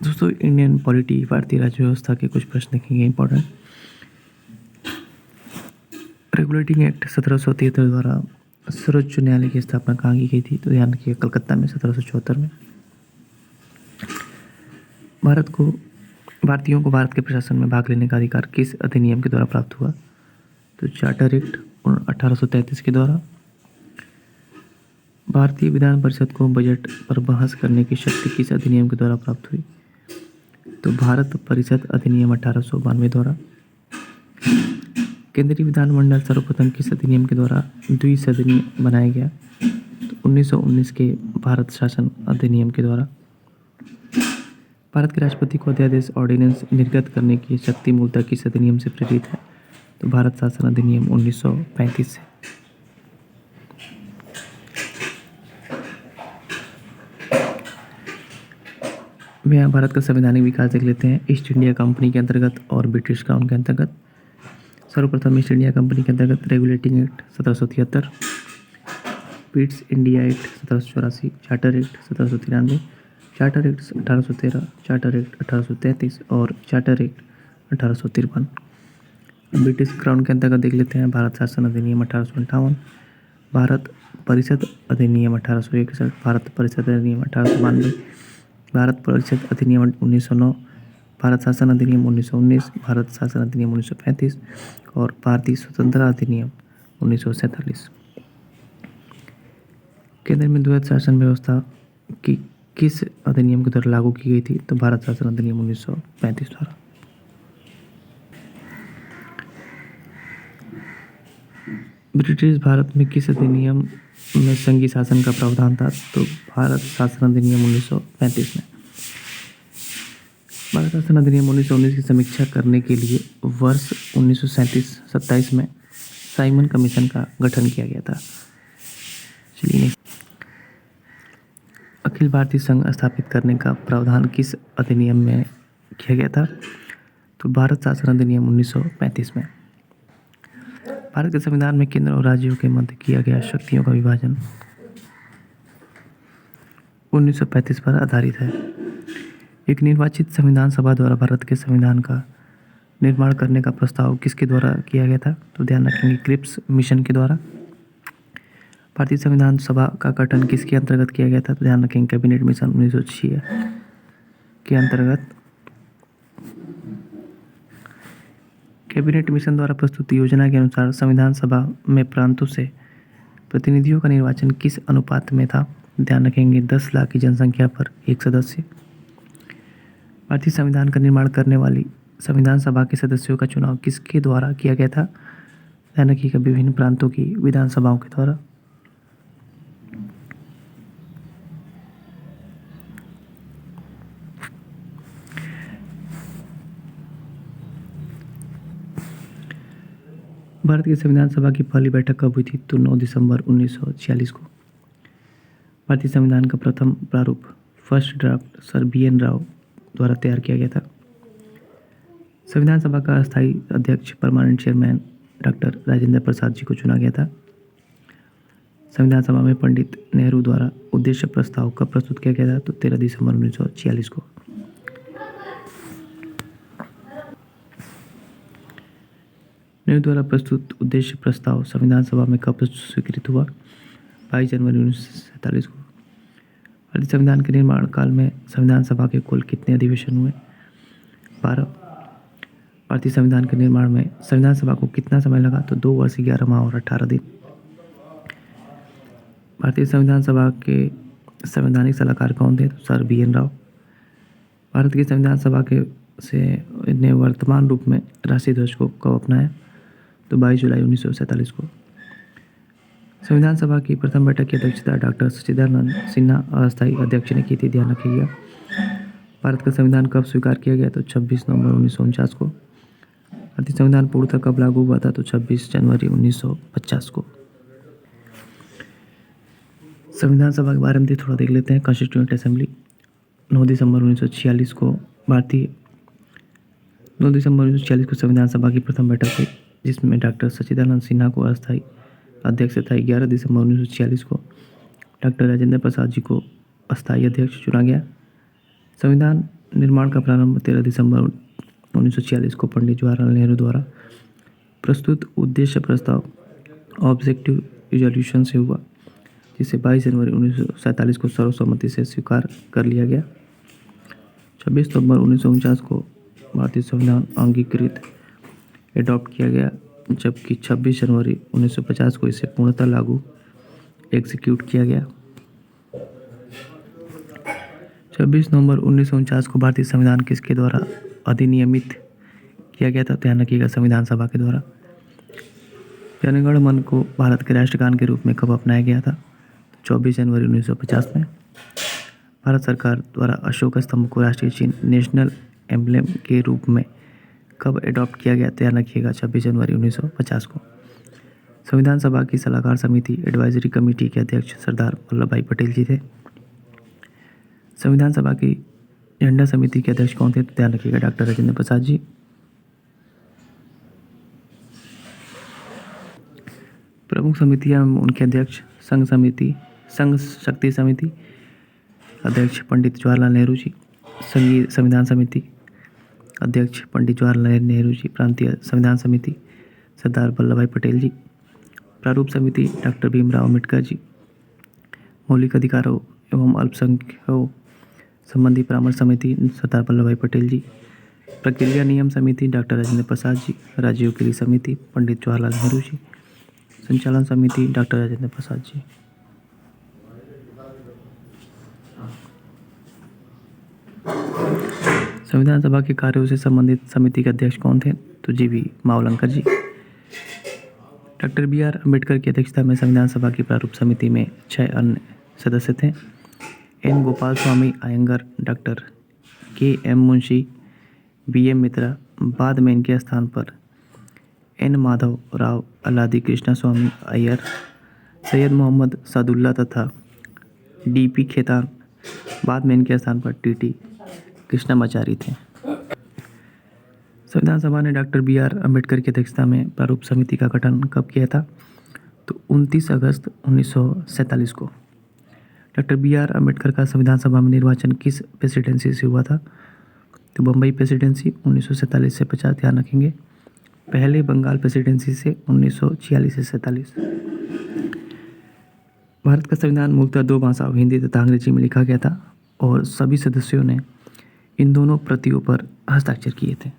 दोस्तों, Indian polity भारतीय राज्य व्यवस्था के कुछ प्रश्न देखेंगे इंपॉर्टेंट। रेगुलेटिंग एक्ट 1773 द्वारा सर्वोच्च न्यायालय की स्थापना कहाँ की गई थी? तो ध्यान रखिए, कलकत्ता में 1774 में। भारतीयों को भारत के प्रशासन में भाग लेने का अधिकार किस अधिनियम के द्वारा प्राप्त हुआ? तो चार्टर एक्ट 1833 के द्वारा। भारतीय विधान परिषद को बजट पर बहस करने की शक्ति किस अधिनियम के द्वारा प्राप्त हुई? तो भारत परिषद अधिनियम 1892 द्वारा। केंद्रीय विधानमंडल सर्वप्रथम किस अधिनियम के द्वारा द्विसदनीय बनाया गया? तो 1919 के भारत शासन अधिनियम के द्वारा। भारत के राष्ट्रपति को अध्यादेश ऑर्डिनेंस निर्गत करने की शक्ति मूलतः किस अधिनियम से प्रेरित है? तो भारत शासन अधिनियम 1935 से। में यहाँ भारत का संवैधानिक विकास देख लेते हैं। ईस्ट इंडिया कंपनी के अंतर्गत और ब्रिटिश क्राउन के अंतर्गत। सर्वप्रथम ईस्ट इंडिया कंपनी के अंतर्गत regulating act 1773, Pitt's India act 1784, charter act 1793, charter act 1813, charter act 1833 और चार्टर एक्ट 1853। ब्रिटिश क्राउन के अंतर्गत देख लेते हैं भारत शासन अधिनियम 1858, भारत परिषद अधिनियम 1861, भारत परिषद अधिनियम 1892, भारत परिषद अधिनियम 1909, भारत शासन अधिनियम 1919, भारत शासन अधिनियम 1935 और भारतीय स्वतंत्रता अधिनियम 1947। केंद्र में द्वैध शासन व्यवस्था की किस अधिनियम के द्वारा लागू की गई थी? तो भारत शासन अधिनियम 1935 द्वारा। ब्रिटिश भारत में किस अधिनियम में संघीय शासन का प्रावधान था? तो भारत शासन अधिनियम 1935 में। भारत शासन अधिनियम 1919 की समीक्षा करने के लिए वर्ष 1927 में साइमन कमीशन का गठन किया गया था। चलिए, अखिल भारतीय संघ स्थापित करने का प्रावधान किस अधिनियम में किया गया था? तो भारत शासन अधिनियम 1935 में। भारत के संविधान में केंद्र और राज्यों के मध्य किया गया शक्तियों का विभाजन 1935 पर आधारित है। एक निर्वाचित संविधान सभा द्वारा भारत के संविधान का निर्माण करने का प्रस्ताव किसके द्वारा किया गया था? तो ध्यान रखेंगे, क्रिप्स मिशन के द्वारा। भारतीय संविधान सभा का गठन किसके अंतर्गत किया गया था? तो ध्यान रखेंगे, कैबिनेट मिशन 1906 के अंतर्गत। कैबिनेट मिशन द्वारा प्रस्तुत योजना के अनुसार संविधान सभा में प्रांतों से प्रतिनिधियों का निर्वाचन किस अनुपात में था? ध्यान रखेंगे, 10 लाख की जनसंख्या पर एक सदस्य। भारतीय संविधान का निर्माण करने वाली संविधान सभा के सदस्यों का चुनाव किसके द्वारा किया गया था? ध्यान रखिएगा, विभिन्न प्रांतों की विधानसभाओं के द्वारा। भारत की संविधान सभा की पहली बैठक कब हुई थी? तो 9 दिसंबर 1946 को। भारतीय संविधान का प्रथम प्रारूप first draft sir BN Rao द्वारा तैयार किया गया था। संविधान सभा का अस्थायी अध्यक्ष permanent chairman doctor Rajendra Prasad ji को चुना गया था। संविधान सभा में पंडित नेहरू द्वारा उद्देश्य प्रस्ताव कब प्रस्तुत किया गया था? तो 13 दिसंबर 1946 को। नेहरू द्वारा प्रस्तुत उद्देश्य प्रस्ताव संविधान सभा में कब स्वीकृत हुआ? 22 जनवरी 1947 को। भारतीय संविधान के निर्माण काल में संविधान सभा के कुल कितने अधिवेशन हुए? 12। भारतीय संविधान के निर्माण में संविधान सभा को कितना समय लगा? तो 2 वर्ष 11 माह और 18 दिन। भारतीय संविधान सभा के संवैधानिक सलाहकार कौन थे? तो सर BN राव। भारत की संविधान सभा के ने वर्तमान रूप में राष्ट्रीय ध्वज को कब अपनाया? तो 22 जुलाई 1947 को। संविधान सभा की प्रथम बैठक की अध्यक्षता डॉक्टर सच्चिदानंद सिन्हा अस्थायी अध्यक्ष ने की थी। ध्यान रखिएगा। भारत का संविधान कब स्वीकार किया गया? तो 26 नवंबर 1949 को। भारतीय संविधान पूर्णतः कब लागू हुआ था? तो 26 जनवरी 1950 को। संविधान सभा के बारे में थोड़ा देख लेते हैं। कॉन्स्टिट्यूएंट असेंबली 9 दिसंबर 1946 को। 9 दिसंबर 1946 को संविधान सभा की प्रथम बैठक हुई, जिसमें डॉक्टर सच्चिदानंद सिन्हा को अस्थायी अध्यक्ष तथा 11 दिसंबर 1946 को डॉक्टर राजेंद्र प्रसाद जी को अस्थायी अध्यक्ष चुना गया। संविधान निर्माण का प्रारंभ 13 दिसंबर 1946 को पंडित जवाहरलाल नेहरू द्वारा प्रस्तुत उद्देश्य प्रस्ताव ऑब्जेक्टिव रिजोल्यूशन से हुआ, जिसे 22 जनवरी 1947 को सर्वसम्मति से स्वीकार कर लिया गया। 26 नवंबर 1949 को भारतीय संविधान अंगीकृत एडॉप्ट किया गया, जबकि 26 जनवरी 1950 को इसे पूर्णतः लागू एग्जीक्यूट किया गया। 26 नवंबर 1949 को भारतीय संविधान किसके द्वारा अधिनियमित किया गया था? ध्यान रखिएगा, संविधान सभा के द्वारा। जनगण मन को भारत के राष्ट्रगान के रूप में कब अपनाया गया था? 24 जनवरी 1950 में। भारत सरकार द्वारा अशोक स्तंभ को राष्ट्रीय चिन्ह नेशनल एम्ब्लेम के रूप में कब एडॉप्ट किया गया? ध्यान रखिएगा, 26 जनवरी 1950 को। संविधान सभा की सलाहकार समिति एडवाइजरी कमेटी के अध्यक्ष सरदार वल्लभ भाई पटेल जी थे। संविधान सभा की झंडा समिति के अध्यक्ष कौन थे? ध्यान रखिएगा, डॉक्टर राजेंद्र प्रसाद जी। प्रमुख समितियां उनके अध्यक्ष संघ शक्ति समिति अध्यक्ष पंडित जवाहरलाल नेहरू जी, संविधान समिति अध्यक्ष पंडित जवाहरलाल नेहरू जी, प्रांतीय संविधान समिति सरदार वल्लभ भाई पटेल जी, प्रारूप समिति डॉक्टर भीमराव अम्बेडकर जी, मौलिक अधिकारों एवं अल्पसंख्यकों संबंधी परामर्श समिति सरदार वल्लभ भाई पटेल जी, प्रक्रिया नियम समिति डॉक्टर राजेंद्र प्रसाद जी, राज्यों के लिए समिति पंडित जवाहरलाल नेहरू जी, संचालन समिति डॉक्टर राजेंद्र प्रसाद जी। संविधान सभा के कार्यों से संबंधित समिति के अध्यक्ष कौन थे? तो जी.वी. मावलंकर जी। डॉक्टर बी.आर. अम्बेडकर की अध्यक्षता में संविधान सभा की प्रारूप समिति में 6 अन्य सदस्य थे। एन. गोपाल स्वामी अयंगर, डॉक्टर के.एम. मुंशी, बी.एम. मित्रा, बाद में इनके स्थान पर एन. माधव राव, अल्लादी कृष्णा स्वामी अय्यर, सैयद मोहम्मद सादुल्ला तथा डी.पी. खेतान, बाद में इनके स्थान पर टी.टी. कृष्णमाचारी थे। संविधान सभा ने डॉक्टर बी.आर. अम्बेडकर की अध्यक्षता में प्रारूप समिति का गठन कब किया था? तो 29 अगस्त 1947 को। डॉक्टर बी.आर. अम्बेडकर का संविधान सभा में निर्वाचन किस प्रेसिडेंसी से हुआ था? तो बम्बई प्रेसिडेंसी 1947 से 50, ध्यान रखेंगे। पहले बंगाल प्रेसिडेंसी से 1946 से 47। भारत का संविधान मूलतः 2 भाषाओं हिंदी तथा अंग्रेजी में लिखा गया था और सभी सदस्यों ने इन दोनों प्रतियों पर हस्ताक्षर किए थे।